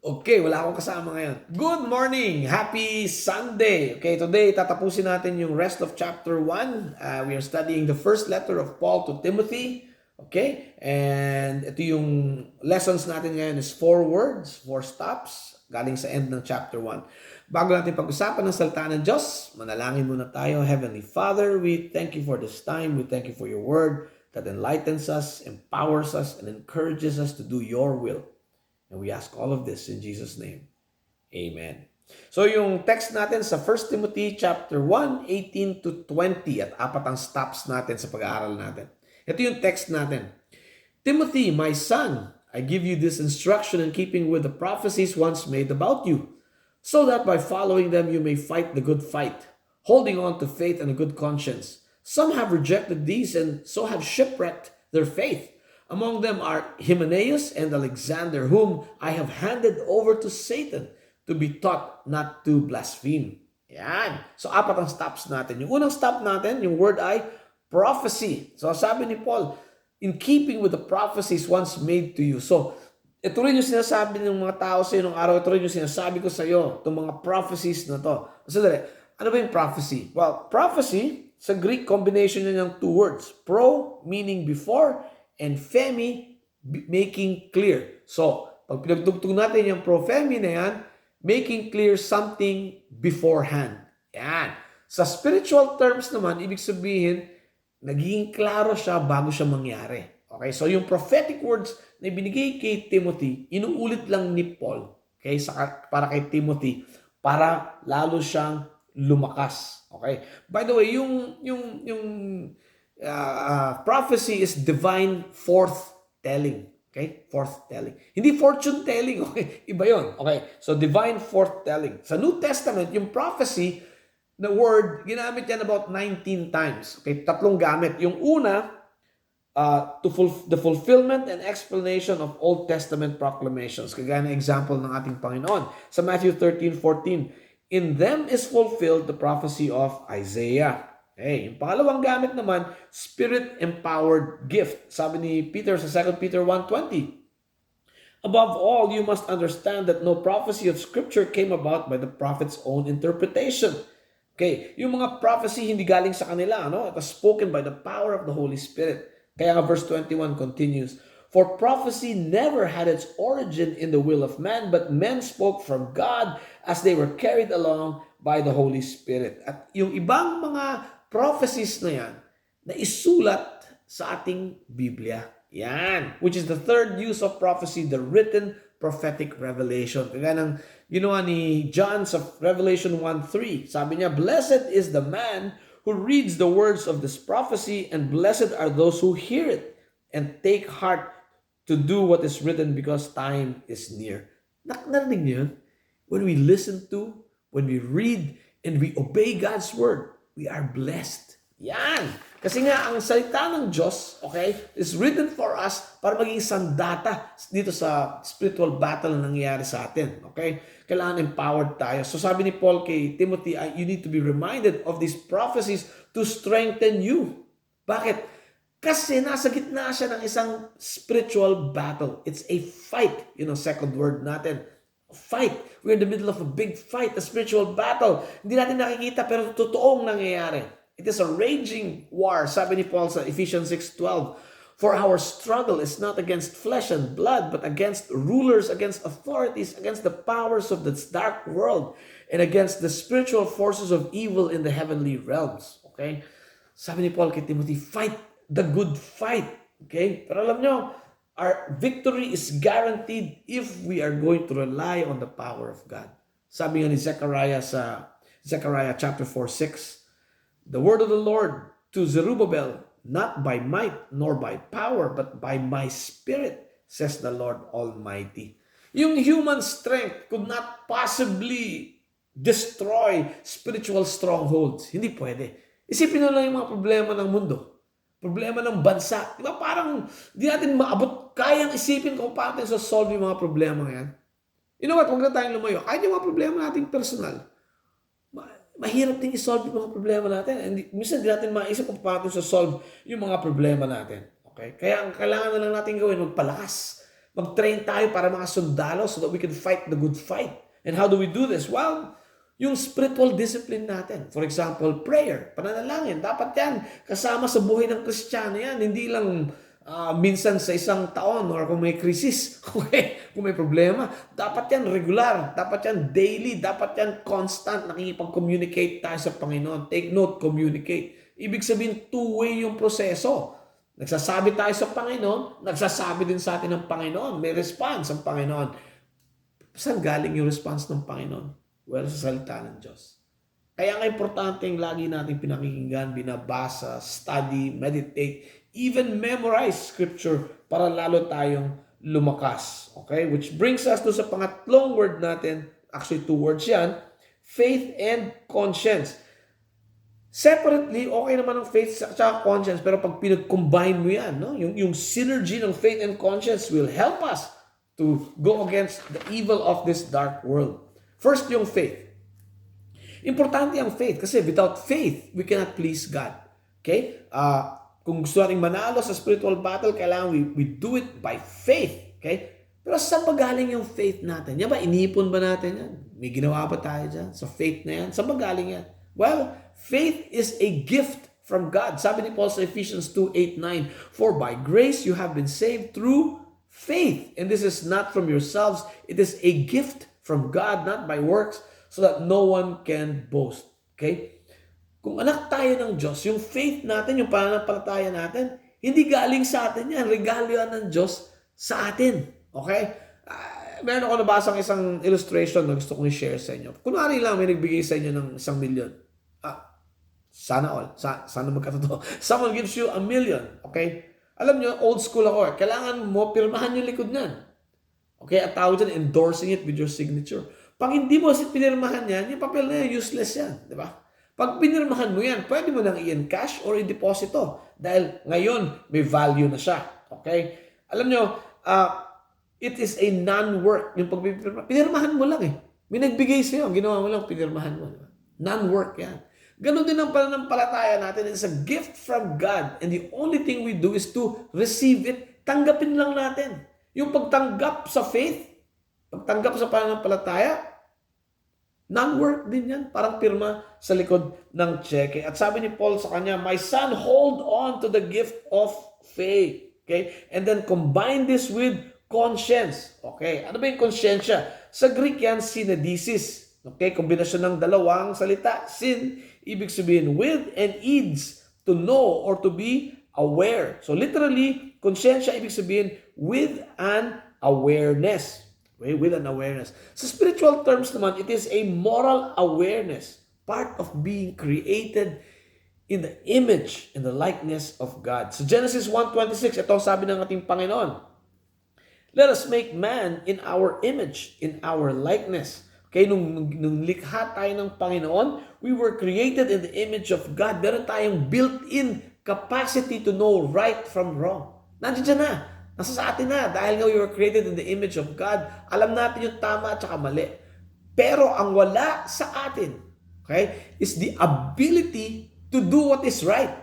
Okay, wala akong kasama ngayon. Good morning! Happy Sunday! Okay, today tatapusin natin yung rest of chapter 1. We are studying the first letter of Paul to Timothy. Okay? And ito yung lessons natin ngayon is 4 words, 4 stops, galing sa end ng chapter 1. Bago natin pag-usapan ng salita ng Diyos, manalangin muna tayo. Heavenly Father, we thank you for this time. We thank you for your word that enlightens us, empowers us, and encourages us to do your will. And we ask all of this in Jesus' name. Amen. So yung text natin sa 1 Timothy chapter 1, 18 to 20 at apat ang stops natin sa pag-aaral natin. Ito yung text natin. Timothy, my son, I give you this instruction in keeping with the prophecies once made about you, so that by following them you may fight the good fight, holding on to faith and a good conscience. Some have rejected these and so have shipwrecked their faith. Among them are Hymenaeus and Alexander, whom I have handed over to Satan to be taught not to blaspheme. Yan. So, apat ang stops natin. Yung unang stop natin, yung word ay prophecy. So, sabi ni Paul, in keeping with the prophecies once made to you. So, ito rin yung sinasabi ng mga tao sa iyo nung araw. Ito rin yung sinasabi ko sa iyo, itong mga prophecies na to. So, dali, ano ba yung prophecy? Well, prophecy, sa Greek, combination niya ng two words. Pro, meaning before, and femi, making clear. So, pag pinagtugtog natin yung pro-femi na yan, making clear something beforehand. Yan. Sa spiritual terms naman, ibig sabihin, nagiging klaro siya bago siya mangyari. Okay? So, yung prophetic words na ibinigay kay Timothy, inuulit lang ni Paul, okay, para kay Timothy, para lalo siyang lumakas. Okay? By the way, yung prophecy is divine forth-telling. Okay? Forth-telling. Hindi fortune-telling. Okay? Iba yun. Okay? So, divine forth-telling. Sa New Testament, yung prophecy, na word, ginamit yan about 19 times. Okay? Tatlong gamit. Yung una, the fulfillment and explanation of Old Testament proclamations. Kagaya ng example ng ating Panginoon. Sa Matthew 13:14, in them is fulfilled the prophecy of Isaiah. Okay, yung pangalawang gamit naman, Spirit-empowered gift. Sabi ni Peter sa 2 Peter 1:20, above all, you must understand that no prophecy of Scripture came about by the prophet's own interpretation. Okay, yung mga prophecy hindi galing sa kanila, no? It was spoken by the power of the Holy Spirit. Kaya nga verse 21 continues, for prophecy never had its origin in the will of man, but men spoke from God as they were carried along by the Holy Spirit. At yung ibang mga prophecies na yan, na isulat sa ating Biblia. Yan. Which is the third use of prophecy, the written prophetic revelation. Kaya ng ginawa ni John sa Revelation 1:3. Sabi niya, blessed is the man who reads the words of this prophecy, and blessed are those who hear it and take heart to do what is written because time is near. Narinig niyo yun? When we listen to, when we read, and we obey God's word, we are blessed. Yan. Kasi nga, ang salita ng Diyos, okay, is written for us para maging sandata dito sa spiritual battle na nangyayari sa atin. Okay? Kailangan empowered tayo. So sabi ni Paul kay Timothy, you need to be reminded of these prophecies to strengthen you. Bakit? Kasi nasa gitna siya ng isang spiritual battle. It's a fight. Second word natin. Fight. We're in the middle of a big fight, a spiritual battle. Hindi natin nakikita pero totoong nangyayari. It is a raging war. Sabi ni Paul sa Ephesians 6:12, for our struggle is not against flesh and blood, but against rulers, against authorities, against the powers of this dark world, and against the spiritual forces of evil in the heavenly realms. Okay? Sabi ni Paul kay Timothy, fight the good fight. Okay? Pero alam nyo, our victory is guaranteed if we are going to rely on the power of God. Sabi nga ni Zechariah sa Zechariah chapter 4:6, the word of the Lord to Zerubbabel, not by might nor by power, but by my spirit, says the Lord Almighty. Yung human strength could not possibly destroy spiritual strongholds. Hindi pwede. Isipin na lang yung mga problema ng mundo. Problema ng bansa. Di ba parang di natin maabot, kayang isipin kung paano tayo solve yung mga problema yan. You know what? Huwag na tayong lumayo. Kahit yung mga problema nating personal, mahirap din i-solve yung mga problema natin. And minsan di natin maisip kung paano solve yung mga problema natin. Okay? Kaya ang kailangan na lang natin gawin, magpalakas Mag-train tayo para mga sundalo so that we can fight the good fight. And how do we do this? Well, yung spiritual discipline natin. For example, prayer, pananalangin. Dapat yan kasama sa buhay ng Kristiyano yan. Hindi lang minsan sa isang taon or kung may krisis, okay, kung may problema. Dapat yan regular, dapat yan daily, dapat yan constant. Nakikipag-communicate tayo sa Panginoon. Take note, communicate. Ibig sabihin, two-way yung proseso. Nagsasabi tayo sa Panginoon, nagsasabi din sa atin ng Panginoon. May response ang Panginoon. Saan galing yung response ng Panginoon? Well, sa salita ng Diyos. Kaya nga importante yung lagi natin pinakikinggan, binabasa, study, meditate, even memorize scripture para lalo tayong lumakas. Okay? Which brings us to sa pangatlong word natin, actually two words yan, faith and conscience. Separately, okay naman ang faith at conscience, pero pag pinag-combine mo yan, no? yung synergy ng faith and conscience will help us to go against the evil of this dark world. First, yung faith. Importante ang faith kasi without faith, we cannot please God. Okay? Kung gusto natin manalo sa spiritual battle, kailangan we do it by faith. Okay? Pero saan ba galing yung faith natin? Yan ba, inipon ba natin yan? May ginawa ba tayo dyan? Sa faith na yan? Saan ba galing yan? Well, faith is a gift from God. Sabi ni Paul sa Ephesians 2:8-9, "For by grace you have been saved through faith. And this is not from yourselves. It is a gift from God, not by works, so that no one can boast." Okay? Kung anak tayo ng Diyos, yung faith natin, yung pananampalataya natin, hindi galing sa atin yan. Regalo yan ng Diyos sa atin. Okay? Meron ako nabasang isang illustration na gusto kong i-share sa inyo. Kunwari lang, may nagbigay sa inyo ng 1,000,000. Sana all. Sana magkatotoo. Someone gives you 1,000,000. Okay? Alam nyo, old school ako. Kailangan mo pirmahan yung likod nan. Okay, at tawag dyan, endorsing it with your signature. Pag hindi mo pinirmahan yan, yung papel na yan, useless yan. Di ba? Pag pinirmahan mo yan, pwede mo nang i-encash or i-deposito. Dahil ngayon, may value na siya. Okay? Alam nyo, it is a non-work. Yung pag pinirmahan mo lang eh. May nagbigay sa'yo, ginawa mo lang, pinirmahan mo. Non-work yan. Ganon din ang pananampalataya natin. It's a gift from God. And the only thing we do is to receive it. Tanggapin lang natin. Yung pagtanggap sa faith, pagtanggap sa pananampalataya, non-work din yan. Parang pirma sa likod ng cheque. At sabi ni Paul sa kanya, "My son, hold on to the gift of faith." Okay? And then combine this with conscience. Okay? Ano ba yung konsyensya? Sa Greek yan, synedesis. Okay? Kombinasyon ng dalawang salita. Sin, ibig sabihin with, and ids, to know or to be aware. So literally, konsyensya ibig sabihin with an awareness. Okay? With an awareness. Sa spiritual terms naman, it is a moral awareness. Part of being created in the image and the likeness of God. So Genesis 1:26, ito ang sabi ng ating Panginoon. "Let us make man in our image, in our likeness." Okay, nung likha tayo ng Panginoon, we were created in the image of God. Meron tayong built-in capacity to know right from wrong. Nandiyan na. Nasa sa atin na. Dahil nga we were created in the image of God, alam natin yung tama at saka mali. Pero ang wala sa atin, okay, is the ability to do what is right.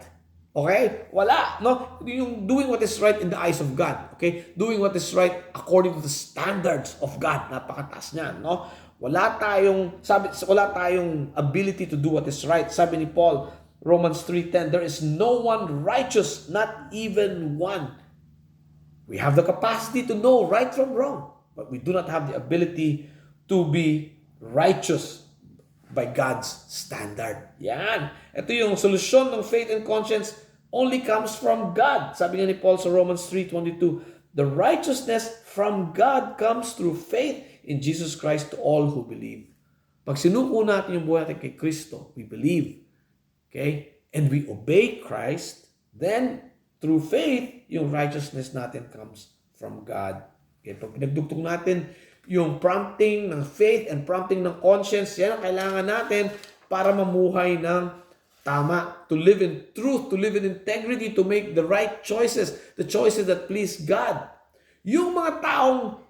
Okay? Wala, no? Yung doing what is right in the eyes of God. Okay? Doing what is right according to the standards of God. Napakataas niyan, no? Wala tayong ability to do what is right. Sabi ni Paul, Romans 3:10, "There is no one righteous, not even one." We have the capacity to know right from wrong, but we do not have the ability to be righteous by God's standard. Yan. Ito yung solusyon ng faith and conscience only comes from God. Sabi nga ni Paul sa Romans 3:22, "The righteousness from God comes through faith in Jesus Christ to all who believe." Pag sinuko natin yung buhay natin kay Kristo, we believe. Okay? And we obey Christ, then through faith, yung righteousness natin comes from God. Okay? Pag pinagdugtong natin yung prompting ng faith and prompting ng conscience, yan ang kailangan natin para mamuhay ng tama, to live in truth, to live in integrity, to make the right choices, the choices that please God. Yung mga taong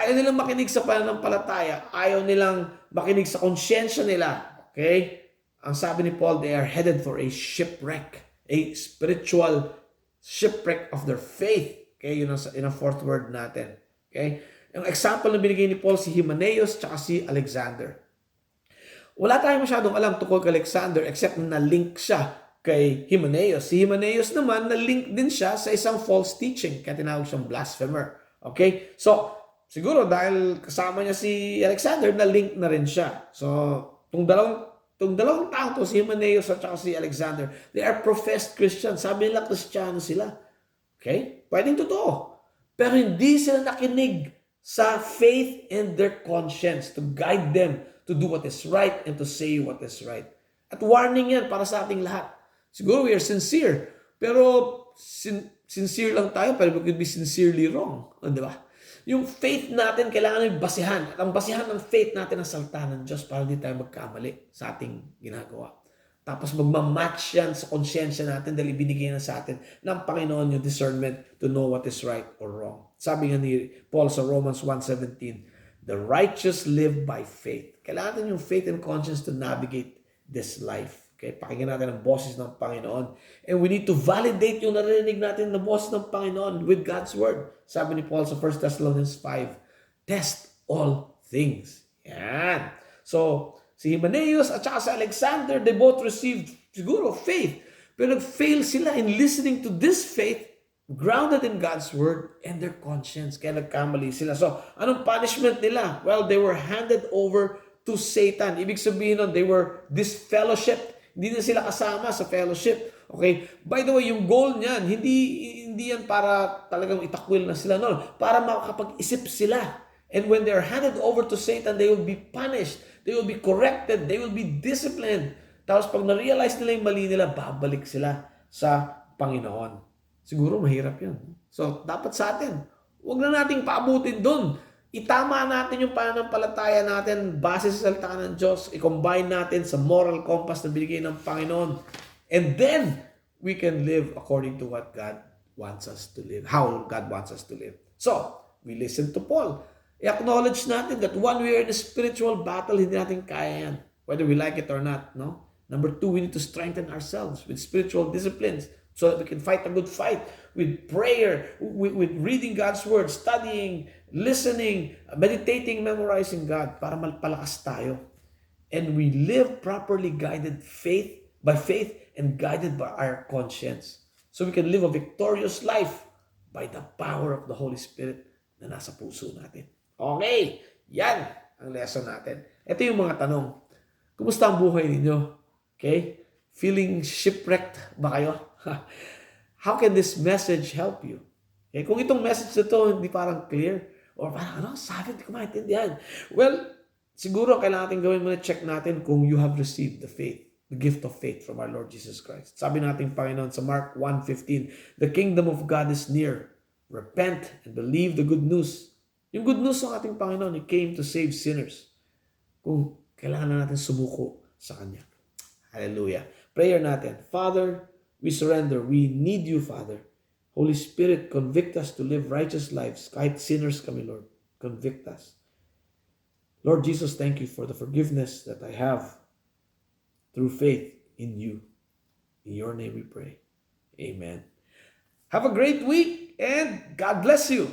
ayaw nilang makinig sa pananampalataya, ayaw nilang makinig sa konsyensya nila, okay? Ang sabi ni Paul, they are headed for a shipwreck, a spiritual shipwreck of their faith. Okay, yun ang fourth word natin. Okay? Yung example na binigay ni Paul, si Hymenaeus tsaka si Alexander. Wala tayong masyadong alam tungkol kay Alexander except na na-link siya kay Hymenaeus. Si Hymenaeus naman, na-link din siya sa isang false teaching, kaya tinawag siyang blasphemer. Okay? So, siguro dahil kasama niya si Alexander, na-link na rin siya. So, itong dalawang tao to, si Hymenaeus at saka si Alexander, they are professed Christians. Sabi nila, Kristiyano sila. Okay? Pwedeng totoo. Pero hindi sila nakinig sa faith and their conscience to guide them to do what is right and to say what is right. At warning yan para sa ating lahat. Siguro we are sincere, pero sincere lang tayo, pero we could be sincerely wrong. Di ba? Yung faith natin, kailangan yung basihan. At ang basihan ng faith natin ang salita ng Diyos para hindi tayo magkamali sa ating ginagawa. Tapos magmamatch yan sa konsyensya natin dahil ibinigay na sa atin ng Panginoon yung discernment to know what is right or wrong. Sabi nga ni Paul sa Romans 1:17, the righteous live by faith. Kailangan natin yung faith and conscience to navigate this life. Okay? Pakinggan natin ang boses ng Panginoon. And we need to validate yung narinig natin na boses ng Panginoon with God's Word. Sabi ni Paul sa 1 Thessalonians 5, test all things. Yan. So, si Hymenaeus at saka si Alexander, they both received siguro faith. Pero nag-fail sila in listening to this faith grounded in God's Word and their conscience. Kaya nagkamali sila. So, anong punishment nila? Well, they were handed over to Satan. Ibig sabihin nun, they were disfellowshipped. Hindi na sila kasama sa fellowship. Okay? By the way, yung goal niyan, hindi yan para talagang itakwil na sila. No, para makakapag-isip sila. And when they're handed over to Satan, they will be punished. They will be corrected. They will be disciplined. Tapos pag na-realize nila yung mali nila, babalik sila sa Panginoon. Siguro mahirap yan. So, dapat sa atin, huwag na nating paabutin doon. Itama natin yung pananampalataya natin base sa salita ng Diyos. I-combine natin sa moral compass na binigay ng Panginoon. And then, we can live according to what God wants us to live. How God wants us to live. So, we listen to Paul. I-acknowledge natin that when we are in a spiritual battle, hindi natin kaya yan. Whether we like it or not. No? Number 2, we need to strengthen ourselves with spiritual disciplines so that we can fight a good fight with prayer, with reading God's Word, studying, listening, meditating, memorizing God para malpalakas tayo. And we live properly guided by faith and guided by our conscience. So we can live a victorious life by the power of the Holy Spirit na nasa puso natin. Okay, yan ang lesson natin. Ito yung mga tanong. Kumusta ang buhay ninyo? Okay? Feeling shipwrecked ba kayo? How can this message help you? Okay? Kung itong message na ito hindi parang clear, or parang, sabi, hindi ko maintindihan. Well, siguro kailangan natin gawin muna, check natin kung you have received the faith, the gift of faith from our Lord Jesus Christ. Sabi natin, Panginoon, sa Mark 1:15, the kingdom of God is near. Repent and believe the good news. Yung good news ng ating Panginoon, He came to save sinners. Kung kailangan na natin sumuko sa Kanya. Hallelujah. Prayer natin. Father, we surrender. We need you, Father. Holy Spirit, convict us to live righteous lives. Kahit sinners kami, Lord. Convict us. Lord Jesus, thank you for the forgiveness that I have through faith in you. In your name we pray. Amen. Have a great week and God bless you.